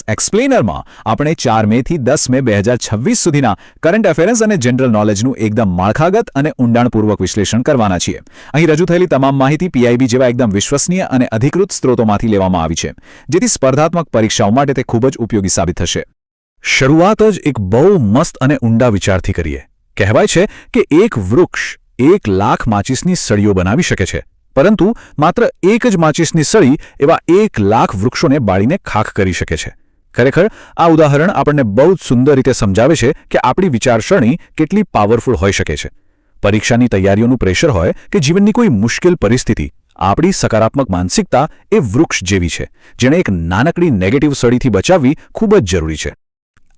એક્સપ્લેનરમાં આપણે 4 મે થી 10 મે 2026 સુધીના કરંટ અફેર્સ અને જનરલ નોલેજનું એકદમ માળખાગત અને ઊંડાણપૂર્વક વિશ્લેષણ કરવાના છીએ. અહીં રજૂ થયેલી તમામ માહિતી પીઆઈબી જેવા એકદમ વિશ્વસનીય અને અધિકૃત સ્ત્રોતોમાંથી લેવામાં આવી છે, જેથી સ્પર્ધાત્મક પરીક્ષાઓ માટે તે ખૂબ જ ઉપયોગી સાબિત થશે. શરૂઆત જ એક બહુ મસ્ત અને ઊંડા વિચારથી કરીએ. કહેવાય છે કે એક વૃક્ષ 1 લાખ માચીસની સળીઓ બનાવી શકે છે, પરંતુ માત્ર એક જ માચીસની સળી એવા 1 લાખ વૃક્ષોને બાળીને ખાખ કરી શકે છે. ખરેખર આ ઉદાહરણ આપણને બહુ જ સુંદર રીતે સમજાવે છે કે આપણી વિચારસરણી કેટલી પાવરફુલ હોઈ શકે છે. પરીક્ષાની તૈયારીઓનું પ્રેશર હોય કે જીવનની કોઈ મુશ્કેલ પરિસ્થિતિ, આપણી સકારાત્મક માનસિકતા એ વૃક્ષ જેવી છે, જેણે એક નાનકડી નેગેટિવ સળીથી બચાવવી ખૂબ જ જરૂરી છે.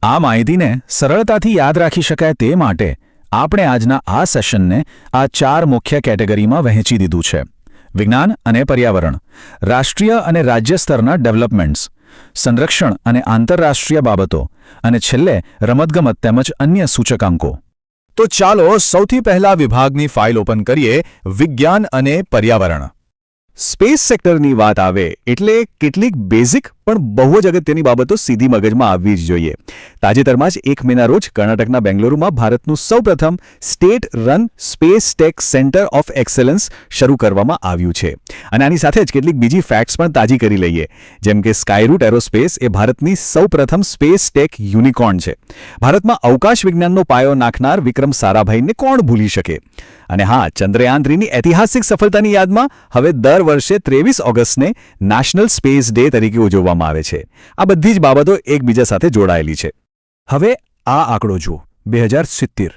આ માહિતીને સરળતાથી યાદ રાખી શકાય તે માટે આપણે આજના આ સેશનને આ 4 મુખ્ય કેટેગરીમાં વહેંચી દીધું છે: વિજ્ઞાન અને પર્યાવરણ, રાષ્ટ્રીય અને રાજ્ય સ્તરના ડેવલપમેન્ટ્સ, સંરક્ષણ અને આંતરરાષ્ટ્રીય બાબતો, અને છેલ્લે રમતગમત તેમજ અન્ય સૂચકાંકો. તો ચાલો સૌથી પહેલા વિભાગની ફાઇલ ઓપન કરીએ: વિજ્ઞાન અને પર્યાવરણ. સ્પેસ સેક્ટરની વાત આવે એટલે કેટલીક બેઝિક પણ બહુ જ અગત્યની બાબતો સીધી મગજમાં આવવી જ જોઈએ. તાજેતરમાં જ 1 મેના રોજ કર્ણાટકના બેંગ્લુરુમાં ભારતનું સૌપ્રથમ state run space tech centre of excellence શરૂ કરવામાં આવ્યું છે. અને આની સાથે જ કેટલીક બીજી ફેક્ટ્સ પણ તાજી કરી લઈએ, જેમ કે સ્કાયરૂટ એરોસ્પેસ એ ભારતની સૌપ્રથમ સ્પેસ ટેક યુનિકોર્ન છે. ભારતમાં અવકાશ વિજ્ઞાનનો પાયો નાખનાર વિક્રમ સારાભાઈને કોણ ભૂલી શકે? અને હા, ચંદ્રયાન 3ની ઐતિહાસિક સફળતાની યાદમાં હવે દર વર્ષે 23 ઓગસ્ટને નેશનલ સ્પેસ ડે તરીકે ઉજવવામાં આવે છે. આ બધી જ બાબતો એકબીજા સાથે જોડાયેલી છે. હવે આ આંકડો જુઓ, 2070.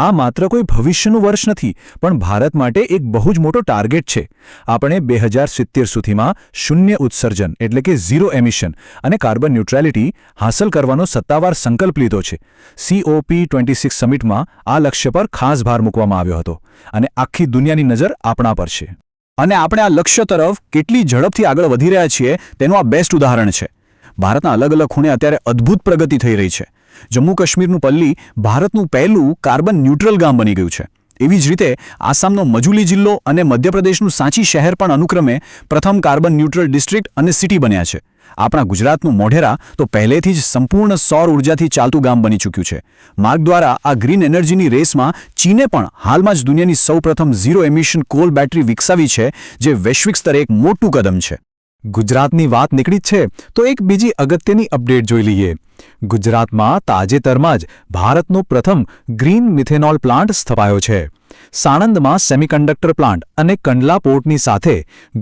આ માત્ર કોઈ ભવિષ્યનું વર્ષ નથી, પણ ભારત માટે એક બહુ જ મોટો ટાર્ગેટ છે. આપણે 2070 સુધીમાં શૂન્ય ઉત્સર્જન એટલે કે ઝીરો એમિશન અને કાર્બન ન્યુટ્રાલિટી હાંસલ કરવાનો સત્તાવાર સંકલ્પ લીધો છે. COP26 સમિટમાં આ લક્ષ્ય પર ખાસ ભાર મૂકવામાં આવ્યો હતો, અને આખી દુનિયાની નજર આપણા પર છે. અને આપણે આ લક્ષ્ય તરફ કેટલી ઝડપથી આગળ વધી રહ્યા છીએ તેનું આ બેસ્ટ ઉદાહરણ છે. ભારતના અલગ અલગ ખૂણે અત્યારે અદ્ભુત પ્રગતિ થઈ રહી છે. જમ્મુ કાશ્મીરનું પલ્લી ભારતનું પહેલું કાર્બન ન્યુટ્રલ ગામ બની ગયું છે. એવી જ રીતે આસામનો મજુલી જિલ્લો અને મધ્યપ્રદેશનું સાંચી શહેર પણ અનુક્રમે પ્રથમ કાર્બન ન્યુટ્રલ ડિસ્ટ્રિક્ટ અને સિટી બન્યા છે. આપણા ગુજરાતનું મોઢેરા તો પહેલેથી જ સંપૂર્ણ સૌર ઉર્જાથી ચાલતું ગામ બની ચૂક્યું છે. માર્ગ દ્વારા આ ગ્રીન એનર્જીની રેસમાં ચીને પણ હાલમાં જ દુનિયાની સૌપ્રથમ ઝીરો એમિશન કોલ બેટરી વિકસાવી છે, જે વૈશ્વિક સ્તરે એક મોટું કદમ છે. ગુજરાતની વાત નીકળી છે તો એક બીજી અગત્યની અપડેટ જોઈ લઈએ. ગુજરાતમાં તાજેતરમાં જ ભારતનો પ્રથમ ગ્રીન મિથેનોલ પ્લાન્ટ સ્થપાયો છે. સાણંદમાં સેમિકન્ડક્ટર પ્લાન્ટ અને કંડલા પોર્ટની સાથે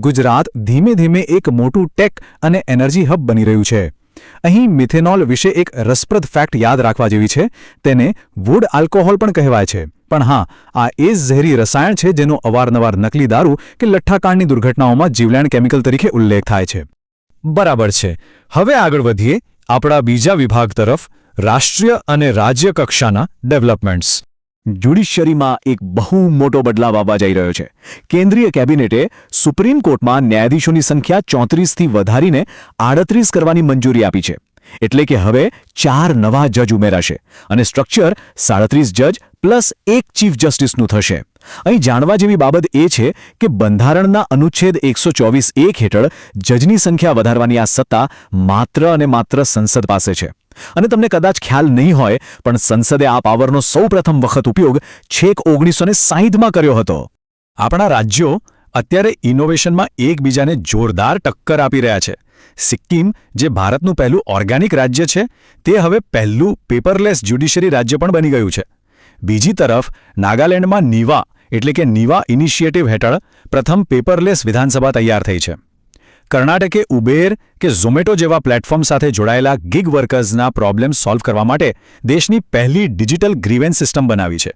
ગુજરાત ધીમે ધીમે એક મોટું ટેક અને એનર્જી હબ બની રહ્યું છે. અહીં મિથેનોલ વિશે એક રસપ્રદ ફેક્ટ યાદ રાખવા જેવી છે. તેને વુડ આલ્કોહોલ પણ કહેવાય છે. પણ હા, આ એ ઝેરી રસાયણ છે જેનો અવારનવાર નકલી દારૂ કે લઠ્ઠાકાંડની દુર્ઘટનાઓમાં જીવલેણ કેમિકલ તરીકે ઉલ્લેખ થાય છે. બરાબર છે. હવે આગળ વધીએ આપણા બીજા વિભાગ તરફ: રાષ્ટ્રીય અને રાજ્ય કક્ષાના ડેવલપમેન્ટ્સ. જ્યુડિશિયરીમાં એક બહુ મોટો બદલાવ આવવા જઈ રહ્યો છે. કેન્દ્રીય કેબિનેટે સુપ્રીમ કોર્ટમાં ન્યાયાધીશોની સંખ્યા 34થી વધારીને 38 કરવાની મંજૂરી આપી છે. એટલે કે હવે 4 નવા જજ ઉમેરાશે અને સ્ટ્રક્ચર 37 જજ પ્લસ 1 ચીફ જસ્ટિસનું થશે. અહીં જાણવા જેવી બાબત એ છે કે બંધારણના અનુચ્છેદ 124(1) હેઠળ જજની સંખ્યા વધારવાની આ સત્તા માત્ર અને માત્ર સંસદ પાસે છે. અને તમને કદાચ ખ્યાલ નહીં હોય, પણ સંસદે આ પાવરનો સૌપ્રથમ વખત ઉપયોગ છેક 1960માં કર્યો હતો. આપણા રાજ્યો અત્યારે ઇનોવેશનમાં એકબીજાને જોરદાર ટક્કર આપી રહ્યા છે. સિક્કિમ, જે ભારતનું પહેલું ઓર્ગેનિક રાજ્ય છે, તે હવે પહેલું પેપરલેસ જ્યુડિશિયરી રાજ્ય પણ બની ગયું છે. બીજી તરફ નાગાલેન્ડમાં નીવા એટલે કે નીવા ઇનિશિયેટિવ હેઠળ પ્રથમ પેપરલેસ વિધાનસભા તૈયાર થઈ છે. કર્ણાટકે ઉબેર કે ઝોમેટો જેવા પ્લેટફોર્મ સાથે જોડાયેલા ગિગ વર્કર્સના પ્રોબ્લેમ સોલ્વ કરવા માટે દેશની પહેલી ડિજિટલ ગ્રીવેન્સ સિસ્ટમ બનાવી છે.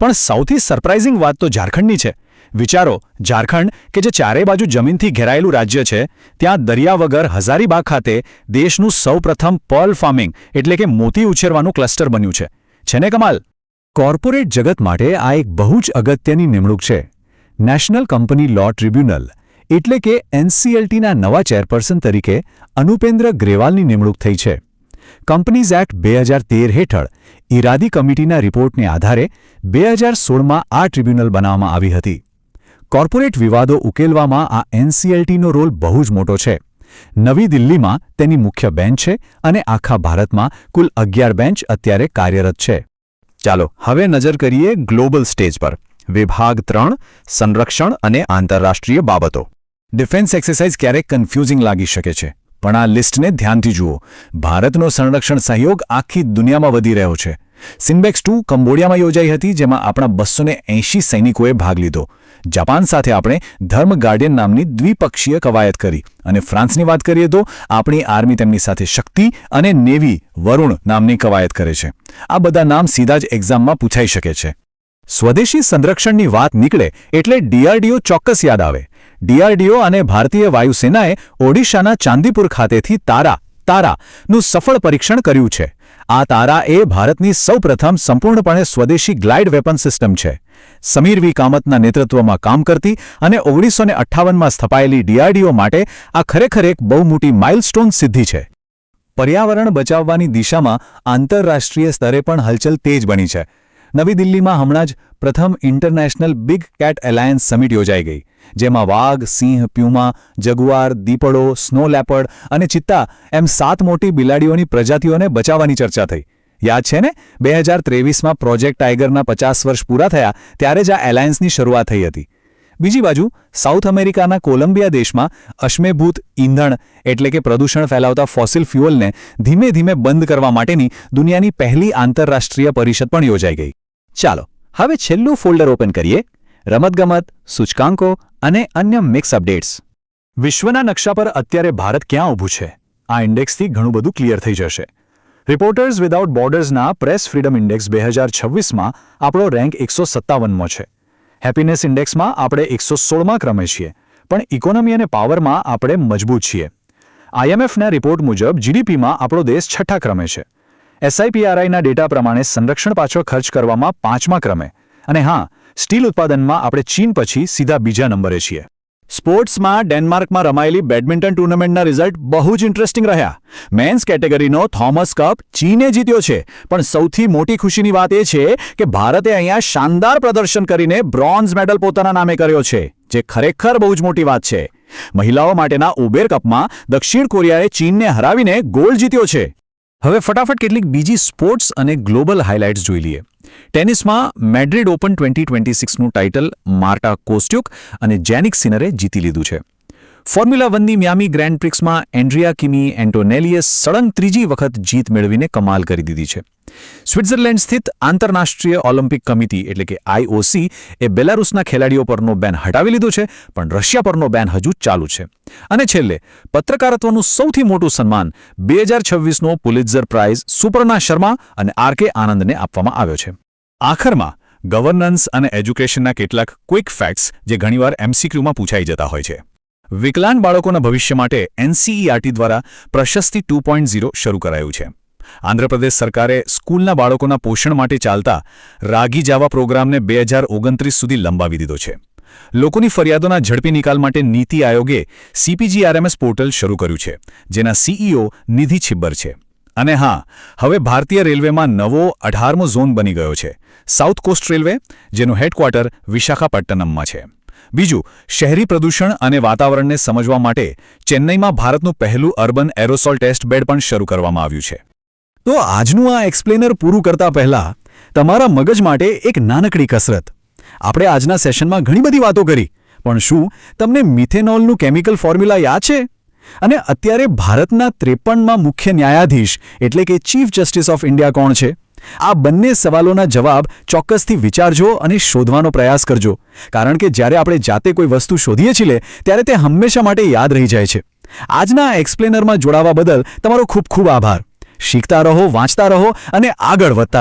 પણ સૌથી સરપ્રાઇઝિંગ વાત તો ઝારખંડની છે. વિચારો, ઝારખંડ કે જે ચારે બાજુ જમીનથી ઘેરાયેલું રાજ્ય છે, ત્યાં દરિયા વગર હઝારીબાગ ખાતે દેશનું સૌપ્રથમ પર્લ ફાર્મિંગ એટલે કે મોતી ઉછેરવાનું ક્લસ્ટર બન્યું છે. છે ને કમાલ? કોર્પોરેટ જગત માટે આ એક બહુ જ અગત્યની નિમણૂક છે. નેશનલ કંપની લો ટ્રિબ્યુનલ એટલે કે NCLTના નવા ચેરપર્સન તરીકે અનુપેન્દ્ર ગ્રેવાલની નિમણૂક થઈ છે. કંપનીઝ એક્ટ 2013 હેઠળ ઇરાદી કમિટીના રિપોર્ટને આધારે 2016માં આ ટ્રિબ્યુનલ બનાવવામાં આવી હતી. કોર્પોરેટ વિવાદો ઉકેલવામાં આ NCLTનો રોલ બહુ જ મોટો છે. નવી દિલ્હીમાં તેની મુખ્ય બેન્ચ છે અને આખા ભારતમાં કુલ 11 બેન્ચ અત્યારે કાર્યરત છે. ચાલો હવે નજર કરીએ ગ્લોબલ સ્ટેજ પર. વિભાગ 3 સંરક્ષણ અને આંતરરાષ્ટ્રીય બાબતો. ડિફેન્સ એક્સરસાઇઝ ક્યારેક કન્ફ્યુઝિંગ લાગી શકે છે, પણ આ લિસ્ટને ધ્યાનથી જુઓ. ભારતનો સંરક્ષણ સહયોગ આખી દુનિયામાં વધી રહ્યો છે. સિન્બેક્સ 2 કંબોડિયામાં યોજાઈ હતી, જેમાં આપણા 280 સૈનિકોએ ભાગ લીધો. જાપાન સાથે આપણે ધર્મ ગાર્ડિયન નામની દ્વિપક્ષીય કવાયત કરી, અને ફ્રાન્સની વાત કરીએ તો આપણી આર્મી તેમની સાથે શક્તિ અને નેવી વરુણ નામની કવાયત કરે છે. આ બધા નામ સીધા જ એક્ઝામમાં પૂછાઈ શકે છે. સ્વદેશી સંરક્ષણની વાત નીકળે એટલે ડીઆરડીઓ ચોક્કસ યાદ આવે. ડીઆરડીઓ અને ભારતીય વાયુસેનાએ ઓડિશાના ચાંદીપુર ખાતેથી તારાનું સફળ પરીક્ષણ કર્યું છે. આ તારા એ ભારતની સૌપ્રથમ સંપૂર્ણપણે સ્વદેશી ગ્લાઇડ વેપન સિસ્ટમ છે. સમીર વી કામતના નેતૃત્વમાં કામ કરતી અને 1958માં સ્થપાયેલી ડીઆરડીઓ માટે આ ખરેખર એક બહુ મોટી માઇલસ્ટોન સિદ્ધિ છે. પર્યાવરણ બચાવવાની દિશામાં આંતરરાષ્ટ્રીય સ્તરે પણ હલચલ તેજ બની છે. નવી દિલ્હીમાં હમણાં જ પ્રથમ international big cat alliance summit યોજાઈ ગઈ, જેમાં વાઘ, સિંહ, પ્યુમા, જગુઆર, દીપડો, સ્નો લેપર્ડ અને ચિત્તા એમ 7 મોટી બિલાડીઓની પ્રજાતિઓને બચાવવાની ચર્ચા થઈ. યાદ છે ને, 2023માં પ્રોજેક્ટ ટાઇગરના 50 વર્ષ પૂરા થયા ત્યારે જ આ એલાયન્સની શરૂઆત થઈ હતી. બીજી બાજુ સાઉથ અમેરિકાના કોલંબિયા દેશમાં અશ્મિભૂત ઈંધણ એટલે કે પ્રદૂષણ ફેલાવતા ફોસિલ ફ્યુઅલને ધીમે ધીમે બંધ કરવા માટેની દુનિયાની પહેલી આંતરરાષ્ટ્રીય પરિષદ પણ યોજાઈ ગઈ. ચાલો હવે છેલ્લું ફોલ્ડર ઓપન કરીએ. રમતગમત, સૂચકાંકો અને અન્ય મિક્સ અપડેટ્સ. વિશ્વના નકશા પર અત્યારે ભારત ક્યાં ઊભું છે? આ ઇન્ડેક્સથી ઘણું બધું ક્લિયર થઈ જશે. રિપોર્ટર્સ વિધાઉટ બોર્ડર્સના પ્રેસ ફ્રીડમ ઇન્ડેક્સ 2026માં આપણો રેન્ક 157મો છે. હેપીનેસ ઇન્ડેક્સમાં આપણે 116મા ક્રમે છીએ, પણ ઇકોનોમી અને પાવરમાં આપણે મજબૂત છીએ. IMFના રિપોર્ટ મુજબ જીડીપીમાં આપણો દેશ 6ઠા ક્રમે છે. SIPRIના ડેટા પ્રમાણે સંરક્ષણ પાછળ ખર્ચ કરવામાં 5મા ક્રમે, અને હા, સ્ટીલ ઉત્પાદનમાં આપણે ચીન પછી સીધા બીજા નંબરે છીએ. સ્પોર્ટ્સમાં ડેનમાર્કમાં રમાયેલી બેડમિન્ટન ટુર્નામેન્ટના રિઝલ્ટ બહુ જ ઇન્ટરેસ્ટિંગ રહ્યા. મેન્સ કેટેગરીનો થોમસ કપ ચીને જીત્યો છે, પણ સૌથી મોટી ખુશીની વાત એ છે કે ભારતે અહીંયા શાનદાર પ્રદર્શન કરીને બ્રોન્ઝ મેડલ પોતાના નામે કર્યો છે, જે ખરેખર બહુ જ મોટી વાત છે. મહિલાઓ માટેના ઉબેર કપમાં દક્ષિણ કોરિયાએ ચીનને હરાવીને ગોલ્ડ જીત્યો છે. હવે ફટાફટ કેટલીક બીજી સ્પોર્ટ્સ અને ગ્લોબલ હાઇલાઇટ્સ જોઈ લઈએ. ટેનિસમાં મેડ્રિડ ઓપન 2026નું ટાઇટલ માર્ટા કોસ્ટ્યુક અને જેનિક સિનરે જીતી લીધું છે. ફોર્મ્યુલા 1ની મિયામી ગ્રેન્ડ પ્રિક્સમાં એન્ડ્રિયા કિમી એન્ટોનેલિયસ સળંગ ત્રીજી વખત જીત મેળવીને કમાલ કરી દીધી છે. સ્વિટ્ઝરલેન્ડ સ્થિત આંતરરાષ્ટ્રીય ઓલિમ્પિક કમિટી એટલે કે IOC એ બેલારુસના ખેલાડીઓ પરનો બેન હટાવી લીધો છે, પણ રશિયા પરનો બેન હજુ ચાલુ છે. અને છેલ્લે પત્રકારત્વનું સૌથી મોટું સન્માન 2026નો પુલિત્ઝર પ્રાઇઝ સુપર્ણા શર્મા અને RK આનંદને આપવામાં આવ્યો છે. આખરમાં ગવર્નન્સ અને એજ્યુકેશનના કેટલાક ક્વિક ફેક્ટ્સ જે ઘણીવાર MCQમાં પૂછાઈ જતા હોય છે. વિકલાંગ બાળકોના ભવિષ્ય માટે NCERT દ્વારા પ્રશસ્તિ 2.0 શરૂ કરાયું છે. આંધ્રપ્રદેશ સરકારે સ્કૂલના બાળકોના પોષણ માટે ચાલતા રાગી જાવા પ્રોગ્રામને 2029 સુધી લંબાવી દીધો છે. લોકોની ફરિયાદોના ઝડપી નિકાલ માટે નીતિ આયોગે CPGRMS પોર્ટલ શરૂ કર્યું છે, જેના CEO નિધિ છિબ્બર છે. અને હા, હવે ભારતીય રેલવેમાં નવો 18મો ઝોન બની ગયો છે, સાઉથ કોસ્ટ રેલવે, જેનું હેડક્વાર્ટર વિશાખાપટ્ટનમમાં છે. બીજું, શહેરી પ્રદૂષણ અને વાતાવરણને સમજવા માટે ચેન્નઈમાં ભારતનું પહેલું અર્બન એરોસોલ ટેસ્ટ બેડ પણ શરૂ કરવામાં આવ્યું છે. તો આજનું આ એક્સપ્લેનર પૂરું કરતા પહેલા તમારા મગજ માટે એક નાનકડી કસરત. આપણે આજના સેશનમાં ઘણી બધી વાતો કરી, પણ શું તમને મિથેનોલનું કેમિકલ ફોર્મ્યુલા યાદ છે? અને અત્યારે ભારતના 53માં મુખ્ય ન્યાયાધીશ એટલે કે ચીફ જસ્ટિસ ઓફ ઇન્ડિયા કોણ છે? આ બંને સવાલોના જવાબ ચોક્કસથી વિચારજો અને શોધવાનો પ્રયાસ કરજો, કારણ કે જ્યારે આપણે જાતે કોઈ વસ્તુ શોધીએ છીએ ત્યારે તે હંમેશા માટે યાદ રહી જાય છે. આજના આ એક્સપ્લેનરમાં જોડાવા બદલ તમારો ખૂબ ખૂબ આભાર. શીખતા રહો, વાંચતા રહો અને આગળ વધતા રહો.